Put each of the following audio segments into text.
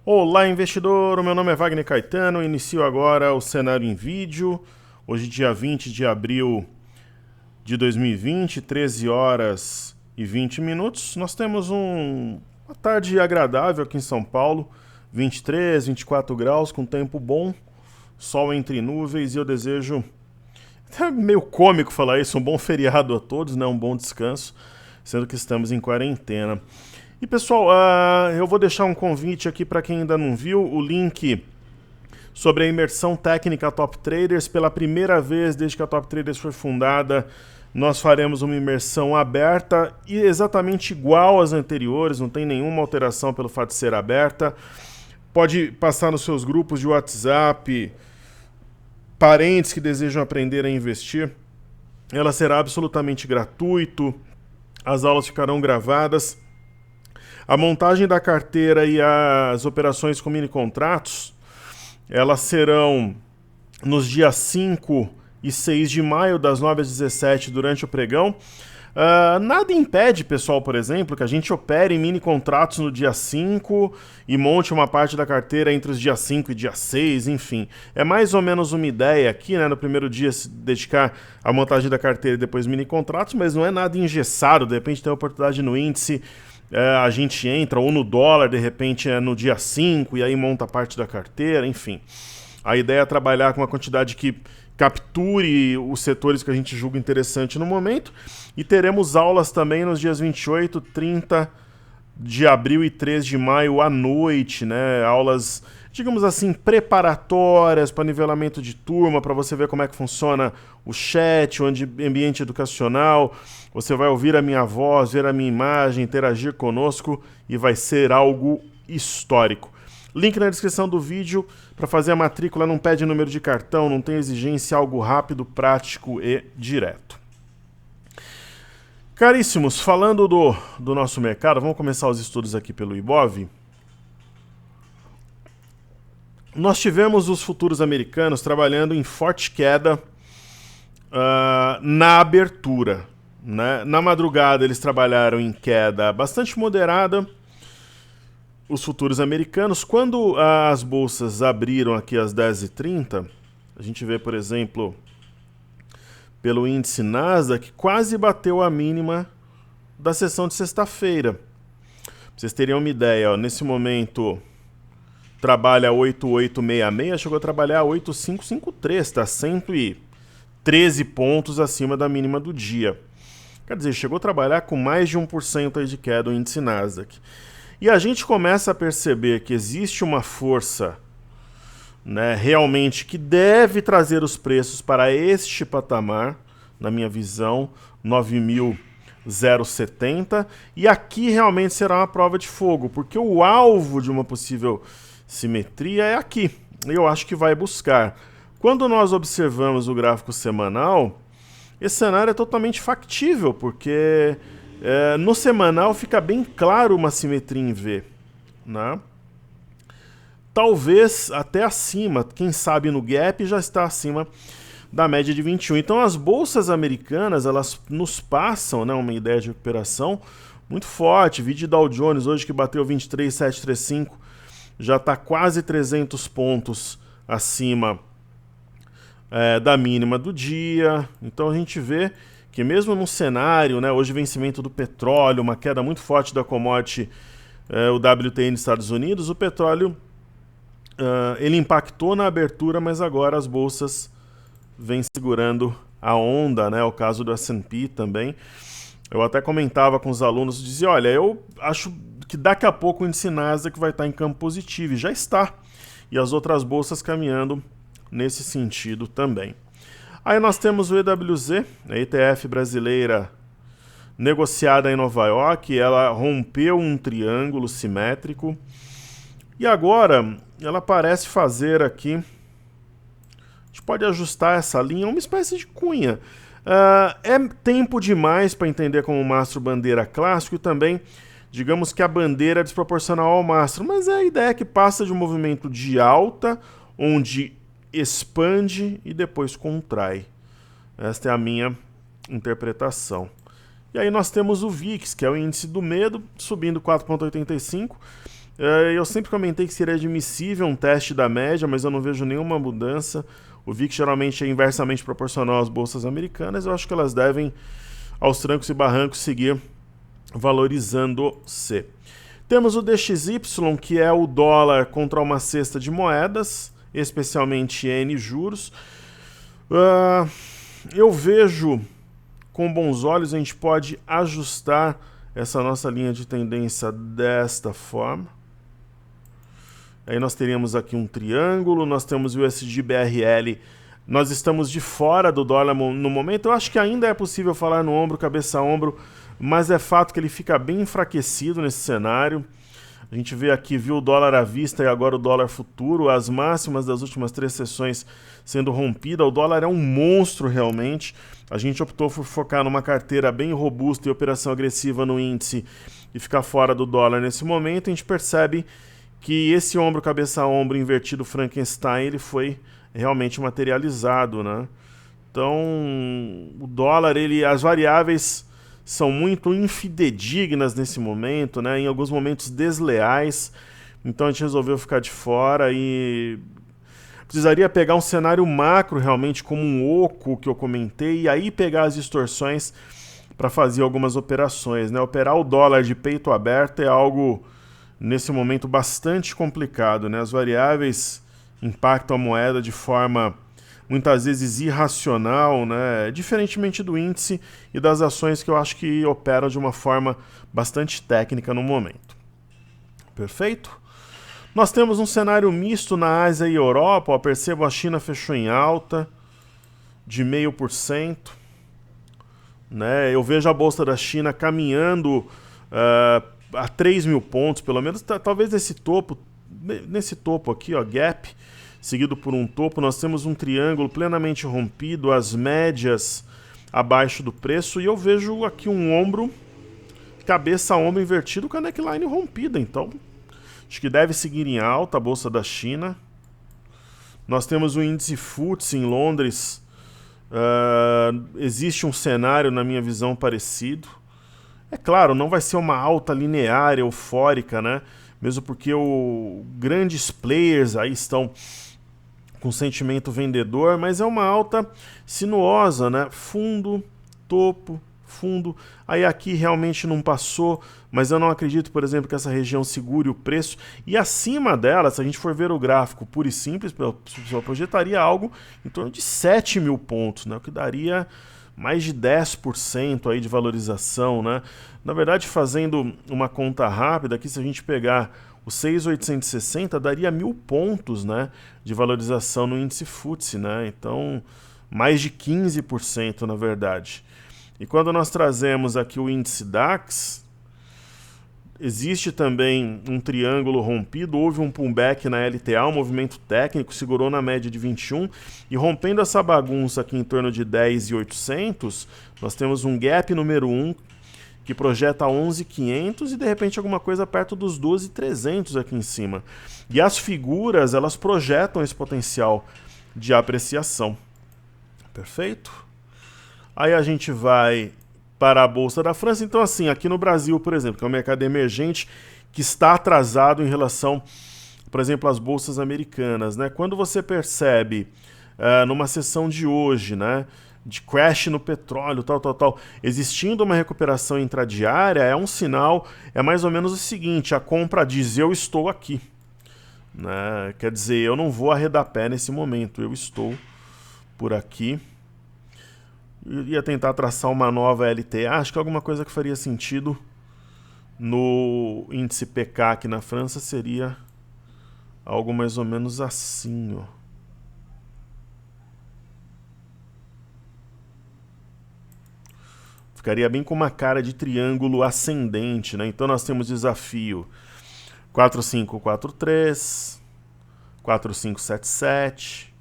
Olá, investidor! O meu nome é Wagner Caetano. Inicio agora o cenário em vídeo. Hoje, dia 20 de abril de 2020, 13 horas e 20 minutos. Nós temos uma tarde agradável aqui em São Paulo, 23, 24 graus, com tempo bom, sol entre nuvens, e eu desejo, é meio cômico falar isso, um bom feriado a todos, né? Um bom descanso, sendo que estamos em quarentena. E pessoal, eu vou deixar um convite aqui para quem ainda não viu, o link sobre a imersão técnica Top Traders. Pela primeira vez desde que a Top Traders foi fundada, nós faremos uma imersão aberta e exatamente igual às anteriores, não tem nenhuma alteração pelo fato de ser aberta. Pode passar nos seus grupos de WhatsApp, parentes que desejam aprender a investir. Ela será absolutamente gratuito, as aulas ficarão gravadas. A montagem da carteira e as operações com mini contratos, elas serão nos dias 5 e 6 de maio, das 9 às 17, durante o pregão. Nada impede, pessoal, por exemplo, que a gente opere mini contratos no dia 5 e monte uma parte da carteira entre os dias 5 e dia 6, enfim. É mais ou menos uma ideia aqui, né? No primeiro dia se dedicar à montagem da carteira e depois mini contratos, mas não é nada engessado. De repente tem oportunidade no índice, a gente entra, ou no dólar, de repente é no dia 5 e aí monta parte da carteira, enfim. A ideia é trabalhar com uma quantidade que capture os setores que a gente julga interessante no momento, e teremos aulas também nos dias 28, 30 de abril e 3 de maio à noite, né? Aulas, digamos assim, preparatórias para nivelamento de turma, para você ver como é que funciona o chat, o ambiente educacional. Você vai ouvir a minha voz, ver a minha imagem, interagir conosco, e vai ser algo histórico. Link na descrição do vídeo. Para fazer a matrícula não pede número de cartão, não tem exigência, algo rápido, prático e direto. Caríssimos, falando do nosso mercado, vamos começar os estudos aqui pelo Ibov. Nós tivemos os futuros americanos trabalhando em forte queda na abertura, né? Na madrugada eles trabalharam em queda bastante moderada, os futuros americanos. Quando as bolsas abriram aqui às 10h30, a gente vê, por exemplo, pelo índice Nasdaq, quase bateu a mínima da sessão de sexta-feira. Pra vocês terem uma ideia, ó, nesse momento trabalha 8866, chegou a trabalhar 8553, está 113 pontos acima da mínima do dia. Quer dizer, chegou a trabalhar com mais de 1% aí de queda o índice Nasdaq. E a gente começa a perceber que existe uma força, né, realmente, que deve trazer os preços para este patamar, na minha visão, 9.070, e aqui realmente será uma prova de fogo, porque o alvo de uma possível simetria é aqui. Eu acho que vai buscar. Quando nós observamos o gráfico semanal, esse cenário é totalmente factível, porque no semanal fica bem claro uma simetria em V, né? Talvez até acima, quem sabe no gap já está acima da média de 21. Então as bolsas americanas, elas nos passam, né, uma ideia de recuperação muito forte. Vídeo Dow Jones hoje que bateu 23.735, já está quase 300 pontos acima da mínima do dia. Então a gente vê que mesmo num cenário, né, hoje vencimento do petróleo, uma queda muito forte da commodity, o WTI nos Estados Unidos, o petróleo ele impactou na abertura, mas agora as bolsas vêm segurando a onda, né? O caso do S&P também. Eu até comentava com os alunos, dizia, olha, eu acho que daqui a pouco o índice Nasdaq vai estar em campo positivo, e já está. E as outras bolsas caminhando nesse sentido também. Aí nós temos o EWZ, a ETF brasileira negociada em Nova York. Ela rompeu um triângulo simétrico e agora ela parece fazer aqui, a gente pode ajustar essa linha, uma espécie de cunha. É tempo demais para entender como o mastro bandeira clássico, e também, digamos que a bandeira é desproporcional ao mastro, mas é a ideia que passa de um movimento de alta, onde expande e depois contrai. Esta é a minha interpretação. E aí nós temos o VIX, que é o índice do medo, subindo 4,85. Eu sempre comentei que seria admissível um teste da média, mas eu não vejo nenhuma mudança. O VIX geralmente é inversamente proporcional às bolsas americanas. Eu acho que elas devem, aos trancos e barrancos, seguir valorizando-se. Temos o DXY, que é o dólar contra uma cesta de moedas, especialmente N juros. Eu vejo com bons olhos, a gente pode ajustar essa nossa linha de tendência desta forma. Aí nós teríamos aqui um triângulo, nós temos o USD-BRL, nós estamos de fora do dólar no momento. Eu acho que ainda é possível falar no ombro, cabeça a ombro, mas é fato que ele fica bem enfraquecido nesse cenário. A gente vê aqui, viu o dólar à vista e agora o dólar futuro, as máximas das últimas 3 sessões sendo rompida. O dólar é um monstro realmente. A gente optou por focar numa carteira bem robusta e operação agressiva no índice e ficar fora do dólar nesse momento. A gente percebe que esse ombro, cabeça a ombro invertido Frankenstein, ele foi realmente materializado, né? Então, o dólar, as variáveis são muito infidedignas nesse momento, né? Em alguns momentos desleais. Então a gente resolveu ficar de fora e precisaria pegar um cenário macro realmente como um oco que eu comentei e aí pegar as distorções para fazer algumas operações, né? Operar o dólar de peito aberto é algo nesse momento bastante complicado, né? As variáveis impactam a moeda de forma muitas vezes irracional, né? Diferentemente do índice e das ações que eu acho que operam de uma forma bastante técnica no momento. Perfeito? Nós temos um cenário misto na Ásia e Europa. Ó, percebo a China fechou em alta de 0,5%. Né? Eu vejo a bolsa da China caminhando a 3 mil pontos, pelo menos, talvez nesse topo aqui, ó, gap, seguido por um topo. Nós temos um triângulo plenamente rompido, as médias abaixo do preço, e eu vejo aqui um ombro, cabeça a ombro invertido com a neckline rompida. Então, acho que deve seguir em alta a bolsa da China. Nós temos o índice FTSE em Londres. Existe um cenário, na minha visão, parecido. É claro, não vai ser uma alta linear, eufórica, né? Mesmo porque grandes players aí estão com sentimento vendedor, mas é uma alta sinuosa, né? Fundo, topo, fundo. Aí aqui realmente não passou, mas eu não acredito, por exemplo, que essa região segure o preço. E acima dela, se a gente for ver o gráfico puro e simples, eu projetaria algo em torno de 7 mil pontos, né? O que daria mais de 10% aí de valorização, né? Na verdade, fazendo uma conta rápida aqui, se a gente pegar o 6.860, daria 1.000 pontos, né, de valorização no índice FTSE, né? Então, mais de 15%, na verdade. E quando nós trazemos aqui o índice DAX, existe também um triângulo rompido, houve um pullback na LTA, um movimento técnico, segurou na média de 21, e rompendo essa bagunça aqui em torno de 10.800, nós temos um gap número 1, que projeta 11.500 e de repente alguma coisa perto dos 12.300 aqui em cima. E as figuras, elas projetam esse potencial de apreciação. Perfeito? Aí a gente vai para a Bolsa da França. Então assim, aqui no Brasil, por exemplo, que é um mercado emergente que está atrasado em relação, por exemplo, às bolsas americanas, né? Quando você percebe numa sessão de hoje, né, de crash no petróleo, tal, existindo uma recuperação intradiária, é um sinal, é mais ou menos o seguinte: a compra diz, eu estou aqui, né? Quer dizer, eu não vou arredar pé nesse momento, eu estou por aqui. Eu ia tentar traçar uma nova LTA, acho que alguma coisa que faria sentido no índice PK aqui na França seria algo mais ou menos assim, ó. Ficaria bem com uma cara de triângulo ascendente, né? Então nós temos desafio 4543, 4577,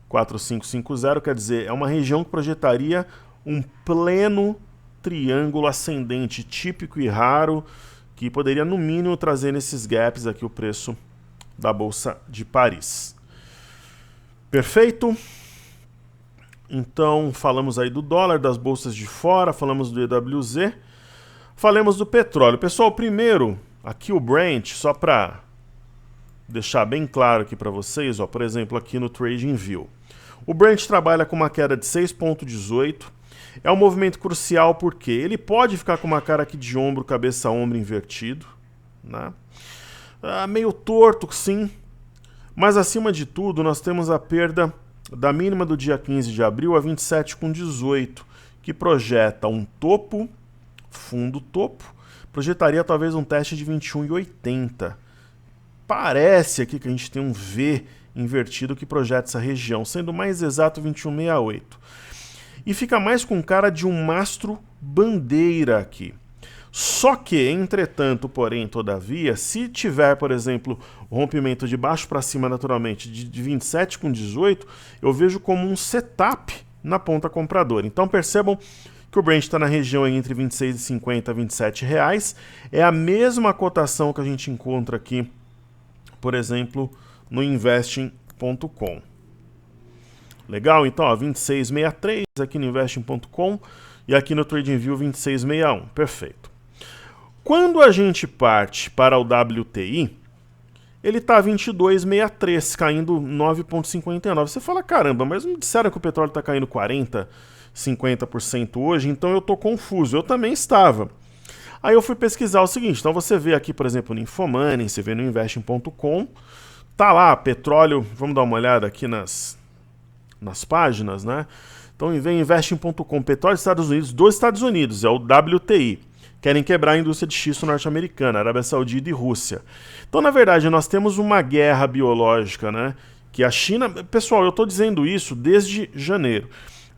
4550, quer dizer, é uma região que projetaria um pleno triângulo ascendente típico e raro, que poderia no mínimo trazer nesses gaps aqui o preço da Bolsa de Paris. Perfeito? Então, falamos aí do dólar, das bolsas de fora, falamos do EWZ, falamos do petróleo. Pessoal, primeiro, aqui o Brent, só para deixar bem claro aqui para vocês, ó, por exemplo, aqui no TradingView. O Brent trabalha com uma queda de 6,18. É um movimento crucial porque ele pode ficar com uma cara aqui de ombro, cabeça a ombro invertido, né? Meio torto, sim. Mas acima de tudo, nós temos a perda da mínima do dia 15 de abril a 27,18, que projeta um topo, fundo topo, projetaria talvez um teste de 21,80. Parece aqui que a gente tem um V invertido que projeta essa região, sendo mais exato 21,68. E fica mais com cara de um mastro bandeira aqui. Só que, entretanto, porém, todavia, se tiver, por exemplo, rompimento de baixo para cima naturalmente de 27,18, eu vejo como um setup na ponta compradora. Então percebam que o Brent está na região entre R$ 26,50 a R$ 27 reais. É a mesma cotação que a gente encontra aqui, por exemplo, no investing.com. Legal? Então, ó, 26,63 aqui no investing.com e aqui no TradingView 26,61. Perfeito. Quando a gente parte para o WTI, ele está 22,63, caindo 9,59. Você fala, caramba, mas me disseram que o petróleo está caindo 40%, 50% hoje, então eu estou confuso. Eu também estava. Aí eu fui pesquisar o seguinte, então você vê aqui, por exemplo, no Infomoney, você vê no investing.com, tá lá, petróleo, vamos dar uma olhada aqui nas páginas, né? Então vem investing.com, petróleo dos Estados Unidos, é o WTI. Querem quebrar a indústria de xisto norte-americana, Arábia Saudita e Rússia. Então, na verdade, nós temos uma guerra biológica, né? Que a China... Pessoal, eu estou dizendo isso desde janeiro.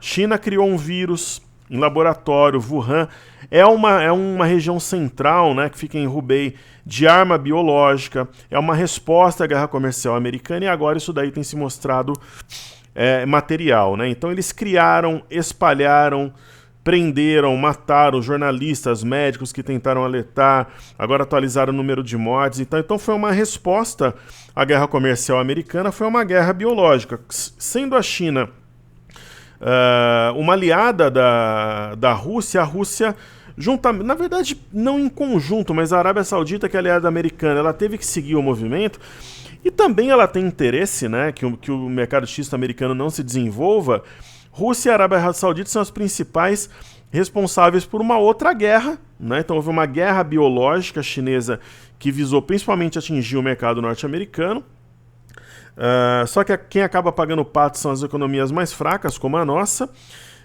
China criou um vírus em laboratório, Wuhan. É uma região central, né, que fica em Hubei, de arma biológica. É uma resposta à guerra comercial americana e agora isso daí tem se mostrado material, né? Então, eles criaram, espalharam, prenderam, mataram jornalistas, médicos que tentaram alertar, agora atualizaram o número de mortes. Então foi uma resposta à guerra comercial americana, foi uma guerra biológica. Sendo a China uma aliada da Rússia, a Rússia, na verdade não em conjunto, mas a Arábia Saudita, que é aliada americana, ela teve que seguir o movimento. E também ela tem interesse, né, que o mercado xisto americano não se desenvolva. Rússia e Arábia Saudita são as principais responsáveis por uma outra guerra, né? Então houve uma guerra biológica chinesa que visou principalmente atingir o mercado norte-americano. Só que quem acaba pagando o pato são as economias mais fracas, como a nossa,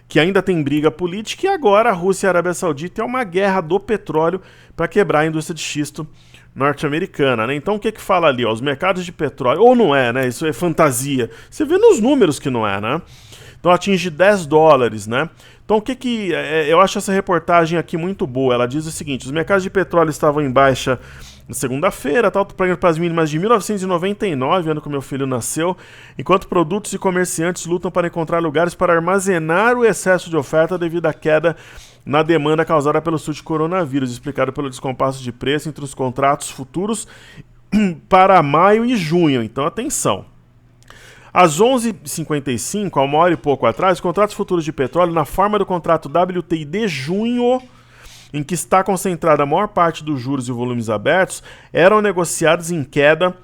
que ainda tem briga política, e agora a Rússia e a Arábia Saudita é uma guerra do petróleo para quebrar a indústria de xisto norte-americana, né? Então o que fala ali? Ó, os mercados de petróleo, ou não é, né? Isso é fantasia. Você vê nos números que não é, né? Então atinge $10, né? Então eu acho essa reportagem aqui muito boa. Ela diz o seguinte: os mercados de petróleo estavam em baixa na segunda-feira, para as mínimas de 1999, ano que meu filho nasceu, enquanto produtos e comerciantes lutam para encontrar lugares para armazenar o excesso de oferta devido à queda na demanda causada pelo surto de coronavírus, explicado pelo descompasso de preço entre os contratos futuros para maio e junho. Então atenção. Às 11h55, há uma hora e pouco atrás, os contratos futuros de petróleo, na forma do contrato WTI de junho, em que está concentrada a maior parte dos juros e volumes abertos, eram negociados em queda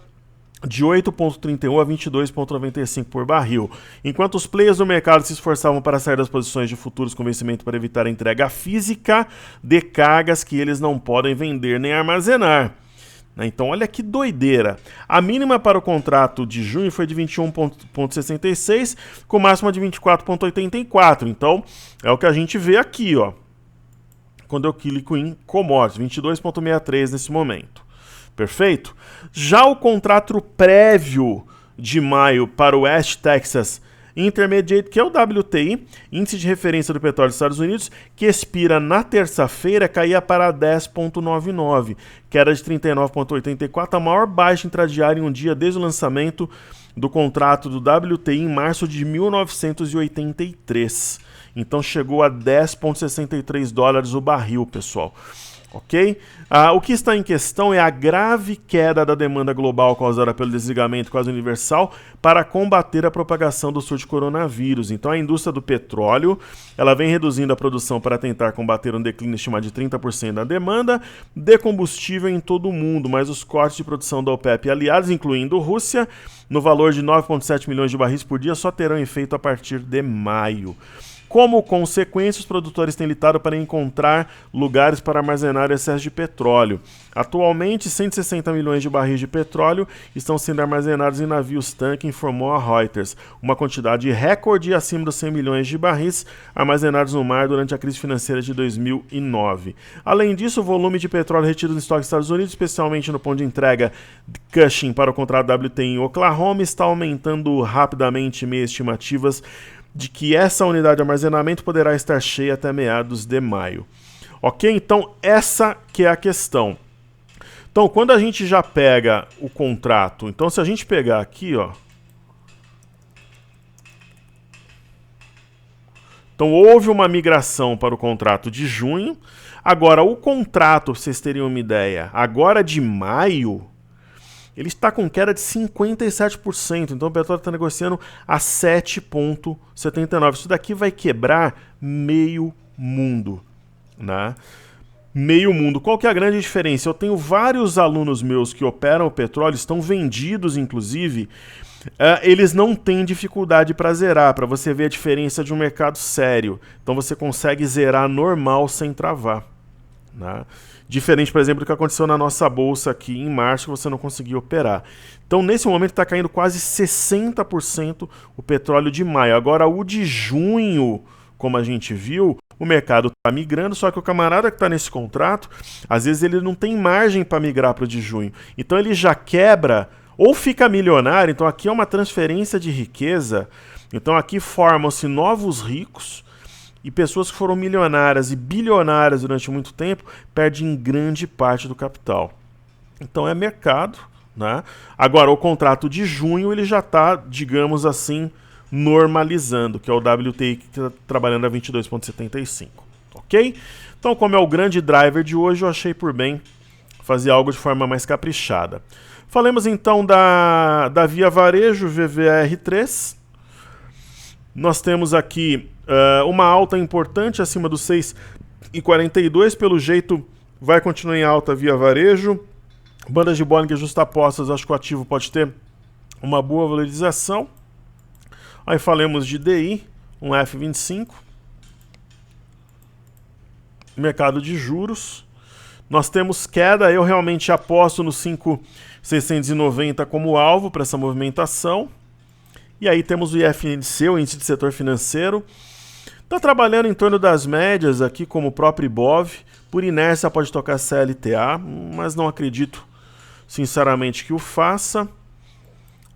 de 8,31 a 22,95 por barril, enquanto os players do mercado se esforçavam para sair das posições de futuros com vencimento para evitar a entrega física de cargas que eles não podem vender nem armazenar. Então olha que doideira. A mínima para o contrato de junho foi de 21,66, com máxima de 24,84. Então é o que a gente vê aqui, ó, quando eu clico em Commodities, 22,63 nesse momento. Perfeito? Já o contrato prévio de maio para o West Texas Intermediate, que é o WTI, índice de referência do petróleo dos Estados Unidos, que expira na terça-feira, caía para 10,99, queda de 39,84, a maior baixa intradiária em um dia desde o lançamento do contrato do WTI em março de 1983. Então chegou a $10,63 o barril, pessoal. Ok? O que está em questão é a grave queda da demanda global causada pelo desligamento quase universal para combater a propagação do surto de coronavírus. Então a indústria do petróleo ela vem reduzindo a produção para tentar combater um declínio estimado de 30% da demanda de combustível em todo o mundo, mas os cortes de produção da OPEP e aliados, incluindo Rússia, no valor de 9,7 milhões de barris por dia, só terão efeito a partir de maio. Como consequência, os produtores têm lutado para encontrar lugares para armazenar excesso de petróleo. Atualmente, 160 milhões de barris de petróleo estão sendo armazenados em navios-tanque, informou a Reuters, uma quantidade recorde acima dos 100 milhões de barris armazenados no mar durante a crise financeira de 2009. Além disso, o volume de petróleo retido no estoque dos Estados Unidos, especialmente no ponto de entrega de Cushing para o contrato WTI em Oklahoma, está aumentando rapidamente, meio estimativas de que essa unidade de armazenamento poderá estar cheia até meados de maio. Ok? Então, essa que é a questão. Então, quando a gente já pega o contrato, então se a gente pegar aqui, ó, então houve uma migração para o contrato de junho. Agora, o contrato, pra vocês terem uma ideia, agora de maio, ele está com queda de 57%, então o petróleo está negociando a 7,79. Isso daqui vai quebrar meio mundo, né? Meio mundo. Qual que é a grande diferença? Eu tenho vários alunos meus que operam o petróleo, estão vendidos, inclusive, eles não têm dificuldade para zerar, para você ver a diferença de um mercado sério. Então você consegue zerar normal sem travar, né? Diferente, por exemplo, do que aconteceu na nossa bolsa aqui em março, que você não conseguiu operar. Então, nesse momento, está caindo quase 60% o petróleo de maio. Agora, o de junho, como a gente viu, o mercado está migrando, só que o camarada que está nesse contrato, às vezes ele não tem margem para migrar para o de junho. Então, ele já quebra ou fica milionário. Então, aqui é uma transferência de riqueza. Então, aqui formam-se novos ricos, e pessoas que foram milionárias e bilionárias durante muito tempo perdem grande parte do capital. Então é mercado, né? Agora, o contrato de junho ele já está, digamos assim, normalizando, que é o WTI que está trabalhando a 22,75. Ok? Então, como é o grande driver de hoje, eu achei por bem fazer algo de forma mais caprichada. Falemos então da Via Varejo, VVR3. Nós temos aqui uma alta importante acima dos 6,42. Pelo jeito, vai continuar em alta Via Varejo. Bandas de Bollinger justapostas, acho que o ativo pode ter uma boa valorização. Aí falemos de DI, um F25. Mercado de juros. Nós temos queda, eu realmente aposto no 5.690 como alvo para essa movimentação. E aí temos o IFNC, o Índice de Setor Financeiro. Está trabalhando em torno das médias aqui, como o próprio Ibov. Por inércia pode tocar CLTA, mas não acredito, sinceramente, que o faça.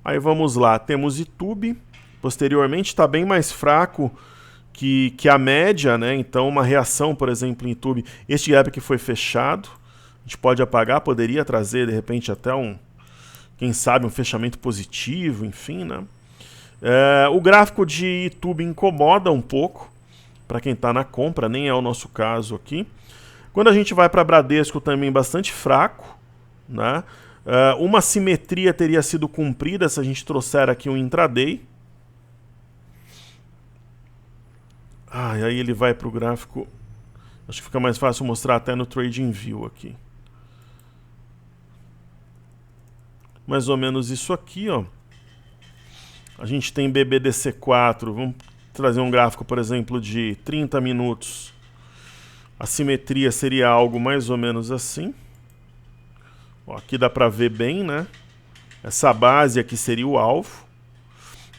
Aí vamos lá, temos YouTube. Posteriormente está bem mais fraco que a média, né? Então uma reação, por exemplo, em YouTube. Este gap que foi fechado, a gente pode apagar, poderia trazer, de repente, até quem sabe, um fechamento positivo, enfim, né? O gráfico de YouTube incomoda um pouco para quem está na compra, nem é o nosso caso aqui. Quando a gente vai para Bradesco, também bastante fraco, né? Uma simetria teria sido cumprida se a gente trouxer aqui um intraday. Aí ele vai para o gráfico. Acho que fica mais fácil mostrar até no TradingView aqui. Mais ou menos isso aqui, ó. A gente tem BBDC4, vamos trazer um gráfico, por exemplo, de 30 minutos. A simetria seria algo mais ou menos assim. Ó, aqui dá para ver bem, né? Essa base aqui seria o alvo.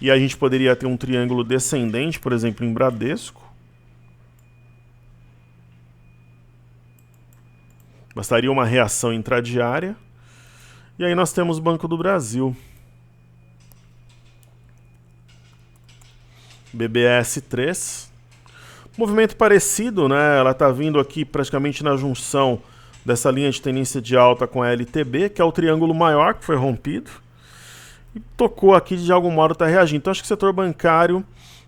E a gente poderia ter um triângulo descendente, por exemplo, em Bradesco. Bastaria uma reação intradiária. E aí nós temos Banco do Brasil. BBS3. Movimento parecido, né? Ela está vindo aqui praticamente na junção dessa linha de tendência de alta com a LTB, que é o triângulo maior que foi rompido. E tocou aqui, de algum modo está reagindo. Então acho que o setor bancário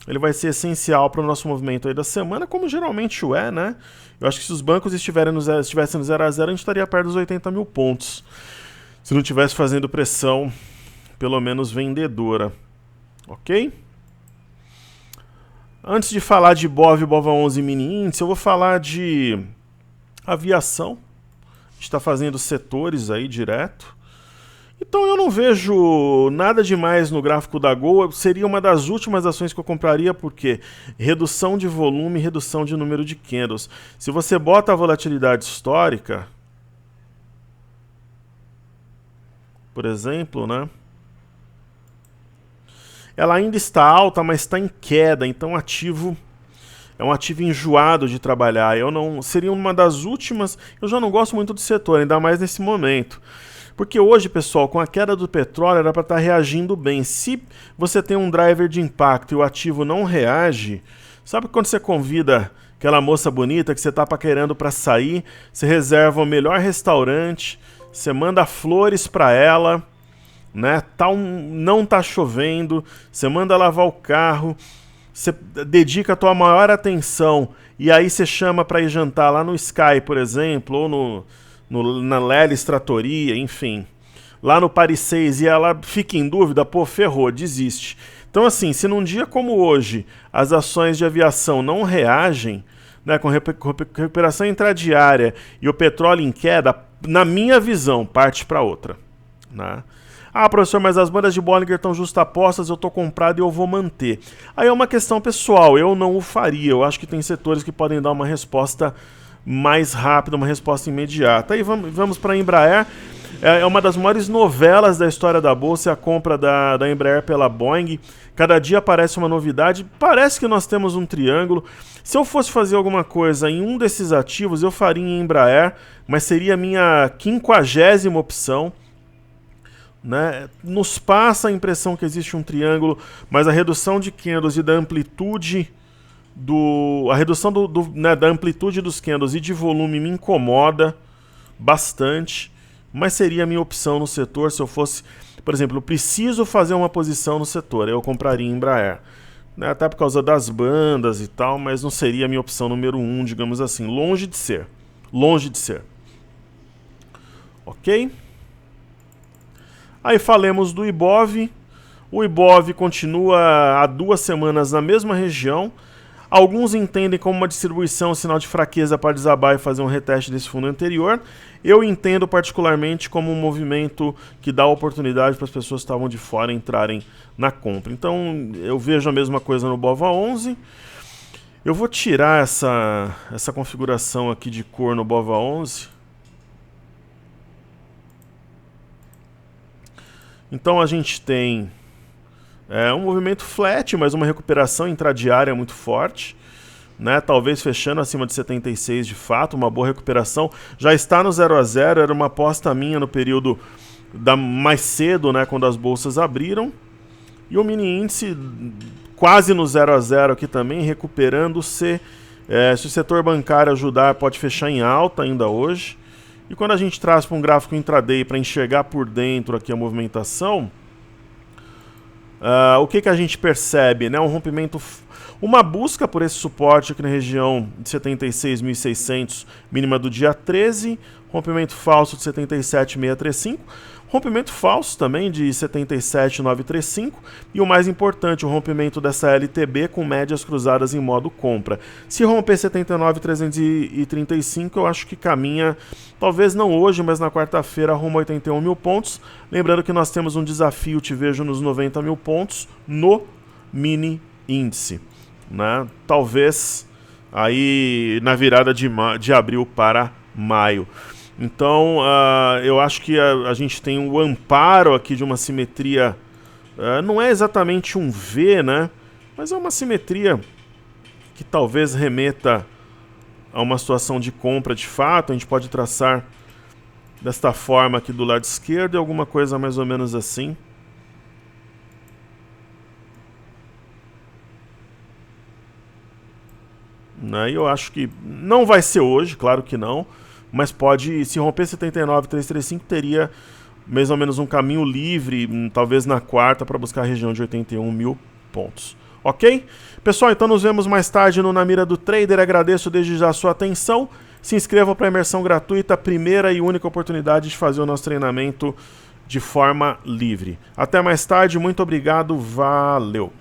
ele vai ser essencial para o nosso movimento aí da semana, como geralmente o é, né? Eu acho que se os bancos estivessem no 0 a 0, a gente estaria perto dos 80 mil pontos. Se não estivesse fazendo pressão, pelo menos vendedora. Ok? Antes de falar de BOV e BOVA11 mini índice, eu vou falar de aviação. A gente está fazendo setores aí direto. Então eu não vejo nada demais no gráfico da Gol. Seria uma das últimas ações que eu compraria, porque redução de volume, redução de número de candles. Se você bota a volatilidade histórica, por exemplo, né? Ela ainda está alta, mas está em queda, então ativo é um ativo enjoado de trabalhar. Eu não seria uma das últimas. Eu já não gosto muito do setor, ainda mais nesse momento. Porque hoje, pessoal, com a queda do petróleo, era para estar reagindo bem. Se você tem um driver de impacto e o ativo não reage, sabe quando você convida aquela moça bonita que você está paquerando para sair, você reserva o melhor restaurante, você manda flores para ela, né? Não tá chovendo, você manda lavar o carro, você dedica a tua maior atenção e aí você chama para ir jantar lá no Sky, por exemplo, ou na Lelis Trattoria, enfim, lá no Paris 6, e ela fica em dúvida, pô, ferrou, desiste. Então assim, se num dia como hoje as ações de aviação não reagem, né, com recuperação intradiária e o petróleo em queda, na minha visão, parte para outra, né? Ah, professor, mas as bandas de Bollinger estão justapostas, eu estou comprado e eu vou manter. Aí é uma questão pessoal, eu não o faria. Eu acho que tem setores que podem dar uma resposta mais rápida, uma resposta imediata. Aí vamos para a Embraer. É uma das maiores novelas da história da Bolsa, a compra da Embraer pela Boeing. Cada dia aparece uma novidade. Parece que nós temos um triângulo. Se eu fosse fazer alguma coisa em um desses ativos, eu faria em Embraer, mas seria a minha 50ª opção. Né? Nos passa a impressão que existe um triângulo, mas a redução de candles e da amplitude a redução né, da amplitude dos candles e de volume me incomoda bastante, mas seria a minha opção no setor. Se eu fosse, por exemplo, eu preciso fazer uma posição no setor, eu compraria Embraer, né, até por causa das bandas e tal, mas não seria a minha opção número 1, digamos assim, longe de ser, ok? Aí falemos do IBOV. O IBOV continua há 2 semanas na mesma região. Alguns entendem como uma distribuição, um sinal de fraqueza para desabar e fazer um reteste desse fundo anterior. Eu entendo particularmente como um movimento que dá oportunidade para as pessoas que estavam de fora entrarem na compra. Então eu vejo a mesma coisa no BOVA11. Eu vou tirar essa configuração aqui de cor no BOVA11. Então a gente tem um movimento flat, mas uma recuperação intradiária muito forte, né? Talvez fechando acima de 76 de fato, uma boa recuperação. Já está no 0 a 0, era uma aposta minha no período mais cedo, né, quando as bolsas abriram. E o mini índice quase no 0 a 0 aqui também, recuperando-se. Se o setor bancário ajudar, pode fechar em alta ainda hoje. E quando a gente traz para um gráfico intraday para enxergar por dentro aqui a movimentação, o que a gente percebe? Né? Um rompimento, uma busca por esse suporte aqui na região de 76.600, mínima do dia 13, rompimento falso de 77.635, rompimento falso também de 77.935 e o mais importante, o rompimento dessa LTB com médias cruzadas em modo compra. Se romper 79.335, eu acho que caminha, talvez não hoje, mas na quarta-feira, rumo a 81 mil pontos. Lembrando que nós temos um desafio, te vejo nos 90 mil pontos no mini índice, né? Talvez aí na virada de abril para maio. Então, eu acho que a gente tem o amparo aqui de uma simetria, não é exatamente um V, né? Mas é uma simetria que talvez remeta a uma situação de compra de fato. A gente pode traçar desta forma aqui do lado esquerdo e alguma coisa mais ou menos assim. Né? E eu acho que não vai ser hoje, claro que não. Mas pode, se romper 79.335, teria mais ou menos um caminho livre, talvez na quarta, para buscar a região de 81 mil pontos. Ok? Pessoal, então nos vemos mais tarde no Na Mira do Trader. Agradeço desde já a sua atenção. Se inscreva para a imersão gratuita, a primeira e única oportunidade de fazer o nosso treinamento de forma livre. Até mais tarde, muito obrigado, valeu!